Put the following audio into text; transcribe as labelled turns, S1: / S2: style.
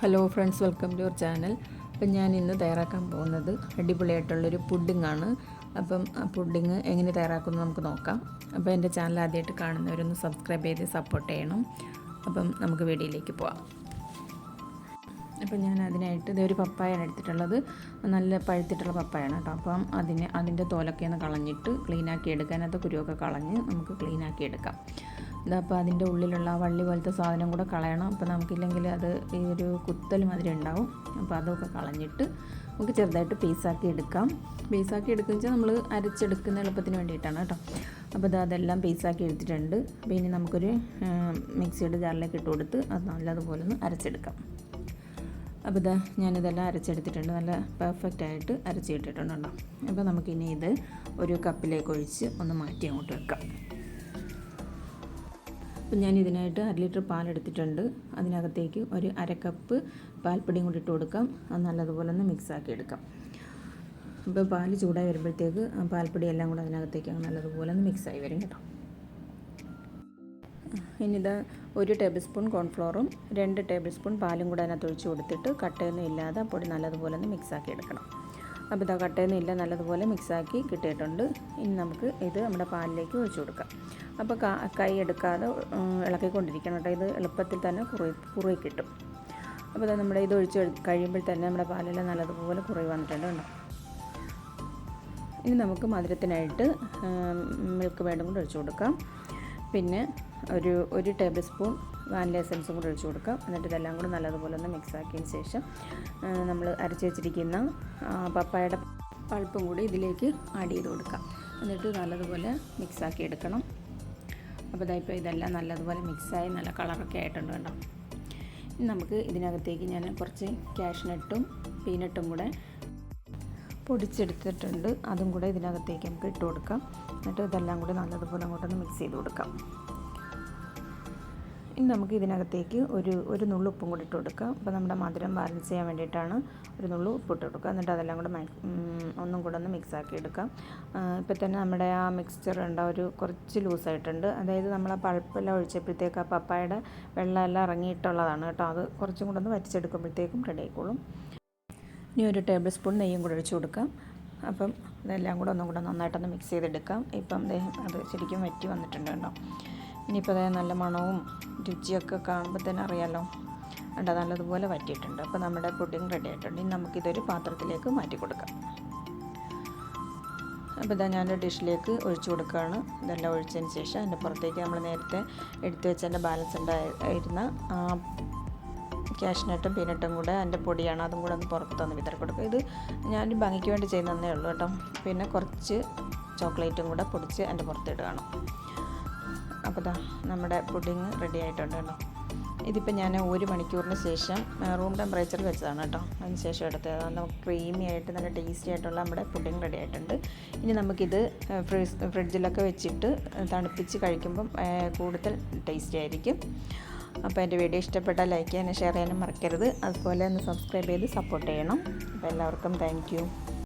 S1: Hello friends, welcome to your channel. അപ്പം ഞാൻ ഇന്ന് തയ്യാറാക്കാൻ പോകുന്നത് അടിപൊളിയായിട്ടുള്ളൊരു പുഡിങ്ങാണ്. അപ്പം ആ പുഡിങ് എങ്ങനെ തയ്യാറാക്കുമെന്ന് നമുക്ക് നോക്കാം. അപ്പോൾ എൻ്റെ ചാനൽ ആദ്യമായിട്ട് കാണുന്നവരൊന്ന് സബ്സ്ക്രൈബ് ചെയ്ത് സപ്പോർട്ട് ചെയ്യണം. അപ്പം നമുക്ക് വീഡിയോയിലേക്ക് പോവാം. അപ്പം ഞാൻ അതിനായിട്ട് ഇതൊരു പപ്പായാണ് എടുത്തിട്ടുള്ളത്. നല്ല പഴുത്തിട്ടുള്ള പപ്പായാണ് കേട്ടോ. അപ്പം അതിൻ്റെ തോലൊക്കെ ഒന്ന് കളഞ്ഞിട്ട് ക്ലീനാക്കി എടുക്കാൻ, അത് കുരുവൊക്കെ കളഞ്ഞ് നമുക്ക് ക്ലീനാക്കി എടുക്കാം. അപ്പോൾ അതിൻ്റെ ഉള്ളിലുള്ള ആ വള്ളി പോലത്തെ സാധനം കൂടെ കളയണം. അപ്പോൾ നമുക്കില്ലെങ്കിൽ അത് ഈ ഒരു കുത്തൽ മാതിരി ഉണ്ടാവും. അപ്പോൾ അതൊക്കെ കളഞ്ഞിട്ട് നമുക്ക് ചെറുതായിട്ട് പീസാക്കി എടുക്കാം. പീസാക്കി എടുക്കുന്ന വെച്ചാൽ നമ്മൾ അരച്ചെടുക്കുന്ന എളുപ്പത്തിന് വേണ്ടിയിട്ടാണ് കേട്ടോ. അപ്പോൾ അതെല്ലാം പീസാക്കി എടുത്തിട്ടുണ്ട്. അപ്പോൾ ഇനി നമുക്കൊരു മിക്സിയുടെ ജാറിലേക്ക് ഇട്ട് കൊടുത്ത് അത് നല്ലതുപോലെ ഒന്ന് അരച്ചെടുക്കാം. അപ്പോൾ ഞാനിതെല്ലാം അരച്ചെടുത്തിട്ടുണ്ട്. നല്ല പെർഫെക്റ്റായിട്ട് അരച്ചിട്ടിട്ടുണ്ടോ. അപ്പോൾ നമുക്കിനി ഇത് ഒരു കപ്പിലേക്ക് ഒഴിച്ച് ഒന്ന് മാറ്റി അങ്ങോട്ട് വെക്കാം. അപ്പം ഞാൻ ഇതിനായിട്ട് 1 ലിറ്റർ പാലെടുത്തിട്ടുണ്ട്. അതിനകത്തേക്ക് ഒരു 1/2 കപ്പ് പാൽപ്പൊടിയും കൂടി ഇട്ട് കൊടുക്കാം. അത് നല്ലതുപോലെ ഒന്ന് മിക്സാക്കി എടുക്കാം. അപ്പോൾ പാൽ ചൂടായി വരുമ്പോഴത്തേക്ക് പാൽപ്പൊടി എല്ലാം കൂടെ അതിനകത്തേക്ക് നല്ലതുപോലെ ഒന്ന് മിക്സായി വരും കേട്ടോ. ഇനി 1 ടേബിൾ സ്പൂൺ കോൺഫ്ലോറും 2 ടേബിൾ സ്പൂൺ പാലും കൂടെ അതിനകത്ത് ഒഴിച്ച് കൊടുത്തിട്ട് കട്ടയൊന്നും ഇല്ലാതെ പൊടി നല്ലതുപോലെ ഒന്ന് മിക്സാക്കി എടുക്കണം. അപ്പോൾ കട്ടയൊന്നും ഇല്ല, നല്ലതുപോലെ മിക്സാക്കി കിട്ടിയിട്ടുണ്ട്. ഇനി നമുക്ക് ഇത് നമ്മുടെ പാലിലേക്ക് ഒഴിച്ചു കൊടുക്കാം. അപ്പോൾ കൈ എടുക്കാതെ ഇളക്കിക്കൊണ്ടിരിക്കണം കേട്ടോ. ഇത് എളുപ്പത്തിൽ തന്നെ കുറുകി കിട്ടും. അപ്പോൾ നമ്മുടെ ഇത് ഒഴിച്ച് കഴിയുമ്പോൾ തന്നെ നമ്മുടെ പാലെല്ലാം നല്ലതുപോലെ കുറുകി വന്നിട്ടുണ്ട് കേട്ടോ. ഇനി നമുക്ക് മധുരത്തിനായിട്ട് മിൽക്ക് മേഡും കൂടെ ഒഴിച്ചു കൊടുക്കാം. പിന്നെ ഒരു ടേബിൾ സ്പൂൺ വാനില എസൻസും കൂടെ ഒഴിച്ചു കൊടുക്കാം. എന്നിട്ട് ഇതെല്ലാം കൂടെ നല്ലതുപോലെ ഒന്ന് മിക്സാക്കിയതിന് ശേഷം നമ്മൾ അരച്ച് വെച്ചിരിക്കുന്ന പപ്പായയുടെ പൾപ്പും കൂടി ഇതിലേക്ക് ആഡ് ചെയ്ത് കൊടുക്കാം. എന്നിട്ട് നല്ലതുപോലെ മിക്സാക്കി എടുക്കണം. അപ്പോൾ ഇപ്പോൾ ഇതെല്ലാം നല്ലതുപോലെ മിക്സായി നല്ല കളറൊക്കെ ആയിട്ടുണ്ട് കേട്ടോ. ഇനി നമുക്ക് ഇതിനകത്തേക്ക് ഞാൻ കുറച്ച് കാഷ്നട്ടും പീനട്ടും കൂടെ പൊടിച്ചെടുത്തിട്ടുണ്ട്. അതും കൂടെ ഇതിനകത്തേക്ക് നമുക്ക് ഇട്ട് കൊടുക്കാം. എന്നിട്ട് ഇതെല്ലാം കൂടി നല്ലതുപോലെ അങ്ങോട്ടൊന്ന് മിക്സ് ചെയ്ത് കൊടുക്കാം. ഇനി നമുക്ക് ഇതിനകത്തേക്ക് ഒരു നുള്ളു ഉപ്പും കൂടി ഇട്ട് കൊടുക്കാം. അപ്പോൾ നമ്മുടെ മധുരം ബാലൻസ് ചെയ്യാൻ വേണ്ടിയിട്ടാണ് ഒരു നുള്ളു ഉപ്പ് ഇട്ട് കൊടുക്കുക. എന്നിട്ട് അതെല്ലാം കൂടെ ഒന്നും കൂടെ ഒന്ന് മിക്സാക്കി എടുക്കാം. ഇപ്പോൾ തന്നെ നമ്മുടെ ആ മിക്സ്ചർ കുറച്ച് ലൂസായിട്ടുണ്ട്. അതായത് നമ്മൾ ആ പൾപ്പെല്ലാം ഒഴിച്ചപ്പോഴത്തേക്ക് ആ പപ്പായയുടെ വെള്ളമെല്ലാം ഇറങ്ങിയിട്ടുള്ളതാണ് കേട്ടോ. അത് കുറച്ചും കൂടെ ഒന്ന് വറ്റിച്ചെടുക്കുമ്പോഴത്തേക്കും റെഡി ആയിക്കോളും. ഇനി 1 ടേബിൾ സ്പൂൺ നെയ്യും കൂടെ ഒഴിച്ച് കൊടുക്കാം. അപ്പം ഇതെല്ലാം കൂടെ ഒന്നും കൂടെ നന്നായിട്ടൊന്ന് മിക്സ് ചെയ്തെടുക്കാം. ഇപ്പം അത് ശരിക്കും വറ്റി വന്നിട്ടുണ്ട് കേട്ടോ. ഇനിയിപ്പോൾ നല്ല മണവും രുചിയൊക്കെ കാണുമ്പോൾ തന്നെ അറിയാമല്ലോ. ഉണ്ട്, നല്ലതുപോലെ വറ്റിയിട്ടുണ്ട്. അപ്പോൾ നമ്മുടെ പുഡിങ് റെഡി ആയിട്ടുണ്ട്. ഇനി നമുക്കിതൊരു പാത്രത്തിലേക്ക് മാറ്റി കൊടുക്കാം. അപ്പോൾ ഞാൻ ഡിഷിലേക്ക് ഒഴിച്ചു കൊടുക്കുകയാണ്. ഇതെല്ലാം ഒഴിച്ചതിന് ശേഷം അതിൻ്റെ പുറത്തേക്ക് നമ്മൾ നേരത്തെ എടുത്തു വെച്ചതിൻ്റെ ബാലൻസ് ഉണ്ടായിരുന്ന കാഷ്നട്ടും പീനട്ടും കൂടെ അതിൻ്റെ പൊടിയാണ്, അതും കൂടെ ഒന്ന് പുറത്തൊന്ന് വിതറി കൊടുക്കുക. ഇത് ഞാൻ ഭംഗിക്ക് വേണ്ടി ചെയ്യുന്നതേ ഉള്ളൂ കേട്ടോ. പിന്നെ കുറച്ച് ചോക്ലേറ്റും കൂടെ പൊടിച്ച് അതിൻ്റെ പുറത്തിടുകയാണ്. അപ്പോൾ നമ്മുടെ പുഡിങ് റെഡി ആയിട്ടുണ്ട് കേട്ടോ. ഇതിപ്പോൾ ഞാൻ 1 മണിക്കൂറിന് ശേഷം റൂം ടെമ്പറേച്ചറിൽ വെച്ചതാണ് കേട്ടോ. അതിന് ശേഷം എടുത്തത് നല്ല ക്രീമി ആയിട്ട് നല്ല ടേസ്റ്റി ആയിട്ടുള്ള നമ്മുടെ പുഡിങ് റെഡി ആയിട്ടുണ്ട്. ഇനി നമുക്കിത് ഫ്രിഡ്ജിലൊക്കെ വെച്ചിട്ട് തണുപ്പിച്ച് കഴിക്കുമ്പം കൂടുതൽ ടേസ്റ്റി ആയിരിക്കും. അപ്പോൾ എൻ്റെ വീഡിയോ ഇഷ്ടപ്പെട്ടാൽ ലൈക്ക് ചെയ്യാനും ഷെയർ ചെയ്യാനും മറക്കരുത്. അതുപോലെ ഒന്ന് സബ്സ്ക്രൈബ് ചെയ്ത് സപ്പോർട്ട് ചെയ്യണം. അപ്പോൾ എല്ലാവർക്കും താങ്ക് യു.